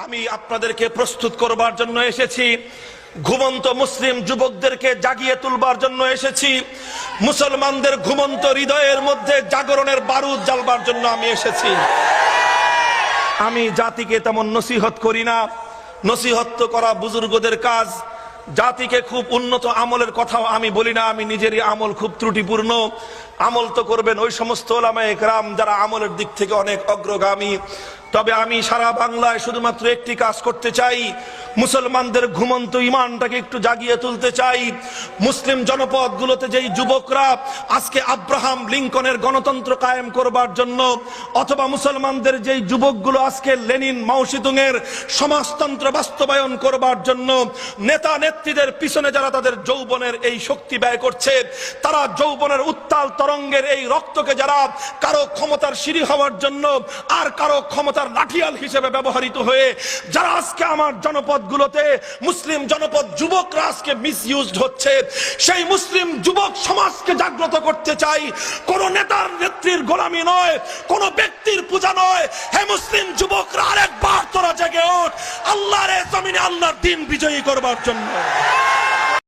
আমি আপনাদেরকে প্রস্তুত করবার জন্য এসেছি, ঘুমন্ত মুসলিম যুবকদেরকে জাগিয়ে তুলবার জন্য এসেছি, মুসলমানদের ঘুমন্ত হৃদয়ের মধ্যে জাগরণের বারুদ জ্বালবার জন্য আমি এসেছি। আমি জাতিকে তেমন নসিহত করি না, নসিহত করা বুজুর্গদের কাজ। জাতিকে খুব উন্নত আমলের কথাও আমি বলি না, আমি নিজেরই আমল খুব ত্রুটিপূর্ণ। আমল তো করবেন ওই সমস্ত ওলামায়ে কেরাম যারা আমলের দিক থেকে অনেক অগ্রগামী। তবে আমি সারা বাংলায় শুধুমাত্র একটি কাজ করতে চাই, মুসলমানদের ঘুমন্ত ইমানটাকে একটু জাগিয়ে তুলতে চাই। মুসলিম জনপদগুলোতে যেই যুবকরা আজকে আব্রাহাম লিঙ্কনের গণতন্ত্র কায়েম করবার জন্য, অথবা মুসলমানদের যেই যুবকগুলো আজকে লেনিন মাওসেতুং এর সমাজতন্ত্র বাস্তবায়ন করবার জন্য নেতা নেত্রীদের পিছনে যারা তাদের যৌবনের এই শক্তি ব্যয় করছে, তারা যৌবনের উত্তাল তরঙ্গের এই রক্তকে যারা কারো ক্ষমতার সিঁড়ি হওয়ার জন্য আর কারো ক্ষমতার লাঠিয়াল হিসেবে ব্যবহৃত হয়ে যারা আজকে আমার জনপদগুলোতে মুসলিম জনপদ যুবকরা আজকে মিসইউজড হচ্ছে, সেই মুসলিম যুবক সমাজকে জাগ্রত করতে চাই। কোন নেতার নেত্রীর গোলামি নয়, কোন ব্যক্তির পূজা নয়। হে মুসলিম যুবকরা, আরেকবার তোরা জেগে ওঠ আল্লাহর জমিনে আল্লাহর দ্বীন বিজয়ী করবার জন্য।